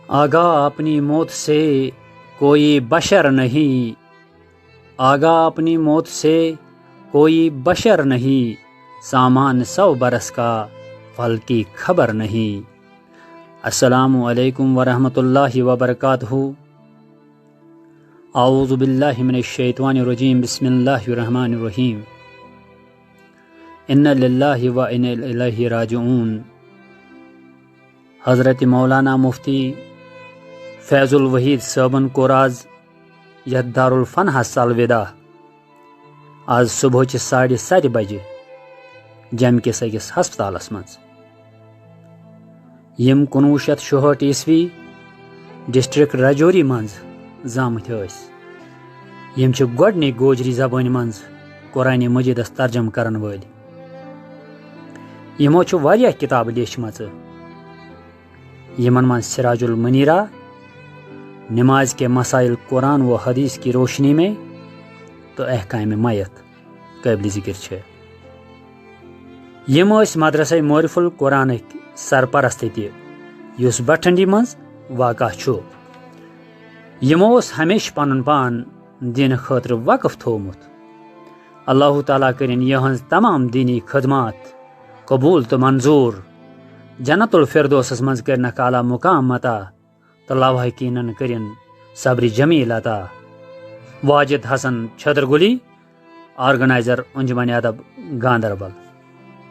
آگاہ اپنی موت سے کوئی بشر نہیں، آگاہ اپنی موت سے کوئی بشر نہیں، سامان 100 برس کا پھل کی خبر نہیں۔ السلام علیکم ورحمۃ اللہ وبرکاتہ۔ اعوذ باللہ من الشیطان الرجیم، بسم اللہ الرحمن الرحیم۔ ان للہ و انا الیہ راجعون۔ حضرت مولانا مفتی فیض الوحید صٲبن کوٚر آز یتھ دارالفنہس الوداع آز صبحچہ 7:30 بجے جم کس أکس ہسپتالس مز۔ یم 1966 عیسوی ڈسٹرکٹ راجوری مز زامت ٲسۍ۔ یم چھِ گۄڈنِکۍ گوجری زبٲنۍ منٛز قرآن مجیدس ترجم کرن وٲلۍ۔ یمو چھِ واریاہ کتابہٕ لیچھمژٕ، یمن منٛز سراج المنیرہ، نماز کے مسائل قرآن و حدیث کی روشنی میں تو احکام میت قابل ذکر چھِ۔ یم ٲسۍ مدرسہ معرف القرآنٕکۍ سرپرست تہِ یُس بٹھنڈی منٛز واقع چھُ۔ یمو اوس ہمیشہ پنُن پان دینہٕ خٲطرٕ وقف تھوٚومُت۔ اللہ تعالیٰ کٔرِنۍ یِہنٛز تمام دینی خدمات قبوٗل تہٕ منظوٗر، جنت الفردوسس منٛز کٔرنکھ اعلیٰ مقام عطا تہٕ لواحقیٖنن کٔرِن صبرِ جمیٖل عطا۔ واجد حسن چھترگلی، آرگنائزر انجمن ادب گاندربل۔